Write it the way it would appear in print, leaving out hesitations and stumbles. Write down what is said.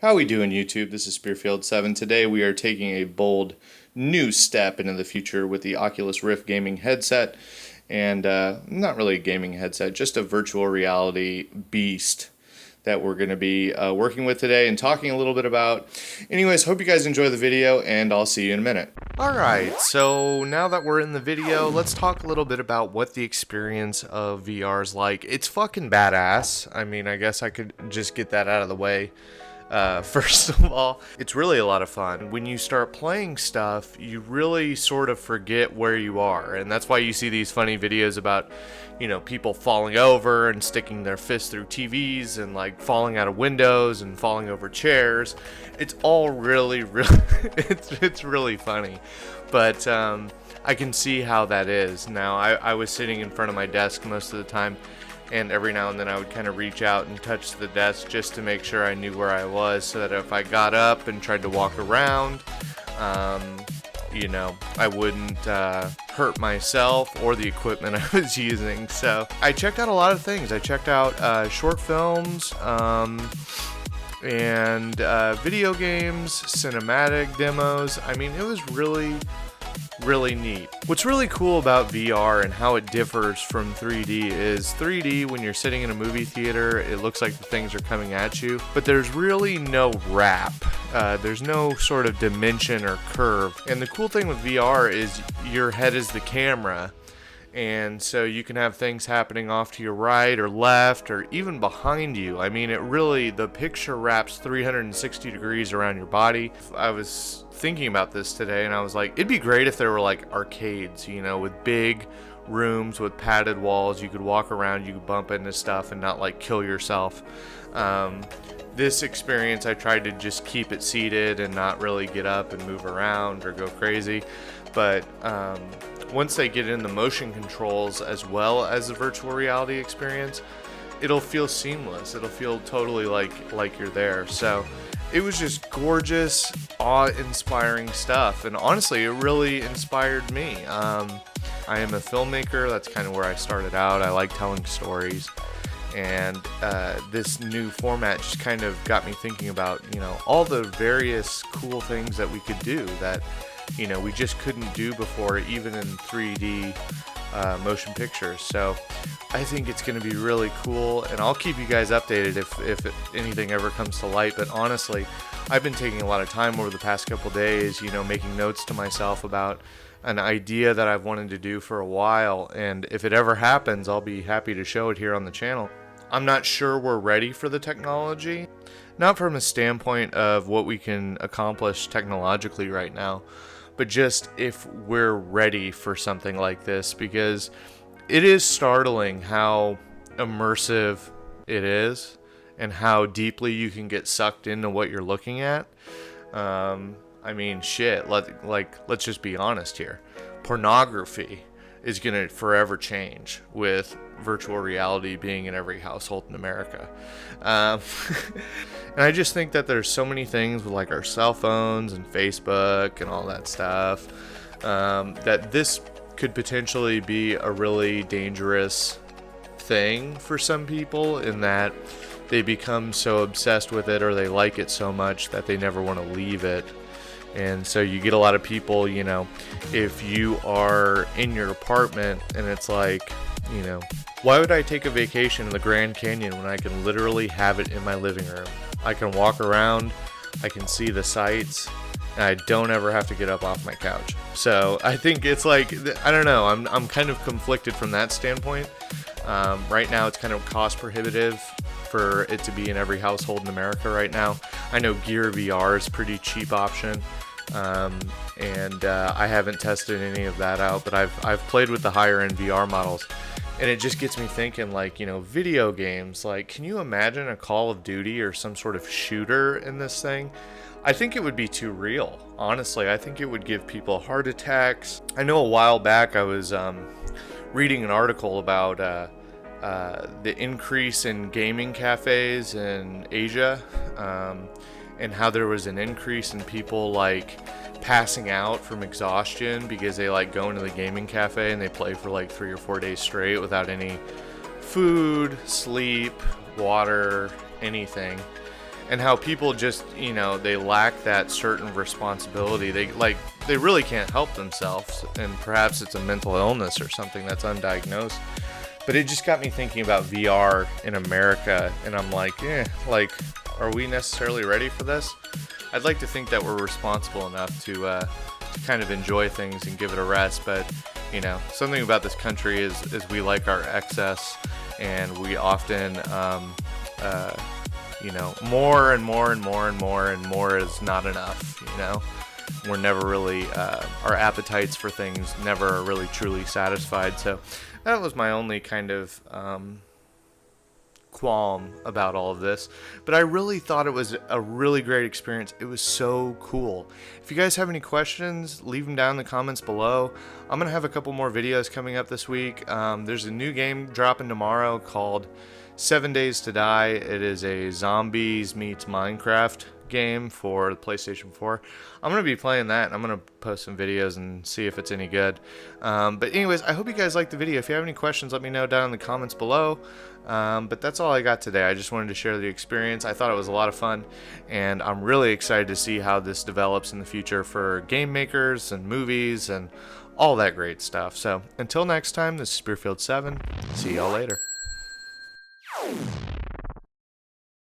How we doing, YouTube? This is Spearfield7. Today we are taking a bold new step into the future with the Oculus Rift gaming headset. And not really a gaming headset, just a virtual reality beast that we're going to be working with today and talking a little bit about. Anyways, hope you guys enjoy the video, and I'll see you in a minute. Alright, so now that we're in the video, let's talk a little bit about what the experience of VR is like. It's fucking badass. I mean, I guess I could just get that out of the way. First of all, it's really a lot of fun. When you start playing stuff, you really sort of forget where you are, and that's why you see these funny videos about, you know, people falling over and sticking their fists through TVs and like falling out of windows and falling over chairs. It's all really it's really funny, but I can see how that is. Now, I was sitting in front of my desk most of the time, and every now and then I would kind of reach out and touch the desk just to make sure I knew where I was, so that if I got up and tried to walk around, you know, I wouldn't hurt myself or the equipment I was using. So I checked out a lot of things. I checked out short films, and video games, cinematic demos. I mean, it was really neat. What's really cool about VR and how it differs from 3D is 3D, when you're sitting in a movie theater, it looks like the things are coming at you, but there's really no wrap. There's no sort of dimension or curve. And the cool thing with VR is your head is the camera, and so you can have things happening off to your right or left or even behind you. I mean, the picture wraps 360 degrees around your body. I was thinking about this today, and I was like, it'd be great if there were like arcades, you know, with big rooms with padded walls. You could walk around, you could bump into stuff and not like kill yourself. This experience, I tried to just keep it seated and not really get up and move around or go crazy. But once they get in the motion controls as well as the virtual reality experience, it'll feel seamless. It'll feel totally like you're there. So it was just gorgeous, awe-inspiring stuff, and honestly, it really inspired me. I am a filmmaker. That's kind of where I started out. I like telling stories, and this new format just kind of got me thinking about, you know, all the various cool things that we could do that, you know, we just couldn't do before, even in 3D motion pictures. So I think it's going to be really cool, and I'll keep you guys updated if anything ever comes to light. But honestly, I've been taking a lot of time over the past couple days, you know, making notes to myself about an idea that I've wanted to do for a while, and if it ever happens, I'll be happy to show it here on the channel. I'm not sure we're ready for the technology, not from a standpoint of what we can accomplish technologically right now, but just if we're ready for something like this, because it is startling how immersive it is and how deeply you can get sucked into what you're looking at. I mean, shit, let's just be honest here. Pornography is going to forever change with virtual reality being in every household in America. And I just think that there's so many things with like our cell phones and Facebook and all that stuff, that this could potentially be a really dangerous thing for some people, in that they become so obsessed with it, or they like it so much that they never want to leave it. And so you get a lot of people, you know, if you are in your apartment and it's like, you know, why would I take a vacation in the Grand Canyon when I can literally have it in my living room? I can walk around, I can see the sights, and I don't ever have to get up off my couch. So I think it's like, I don't know, I'm kind of conflicted from that standpoint. Right now it's kind of cost prohibitive for it to be in every household in America right now. I know Gear VR is a pretty cheap option, and I haven't tested any of that out, but I've played with the higher end VR models, and it just gets me thinking, like, you know, video games, like, can you imagine a Call of Duty or some sort of shooter in this thing? I think it would be too real. Honestly, I think it would give people heart attacks. I know a while back I was reading an article about the increase in gaming cafes in Asia, and how there was an increase in people like passing out from exhaustion because they like go into the gaming cafe and they play for like 3 or 4 days straight without any food, sleep, water, anything. and how people just, you know, they lack that certain responsibility. They really can't help themselves, and perhaps it's a mental illness or something that's undiagnosed. But it just got me thinking about VR in America, and I'm like, are we necessarily ready for this? I'd like to think that we're responsible enough to kind of enjoy things and give it a rest, but you know, something about this country is we like our excess, and we often, you know, more and more and more and more and more is not enough. You know, we're never really, our appetites for things never are really truly satisfied. So that was my only kind of qualm about all of this, but I really thought it was a really great experience. It was so cool. If you guys have any questions, leave them down in the comments below. I'm gonna have a couple more videos coming up this week. There's a new game dropping tomorrow called 7 Days to Die. It is a zombies meets Minecraft game for the PlayStation 4. I'm going to be playing that, and I'm going to post some videos and see if it's any good. But anyways, I hope you guys liked the video. If you have any questions, let me know down in the comments below. But that's all I got today. I just wanted to share the experience. I thought it was a lot of fun, and I'm really excited to see how this develops in the future for game makers and movies and all that great stuff. So until next time, this is Spearfield 7. See y'all later.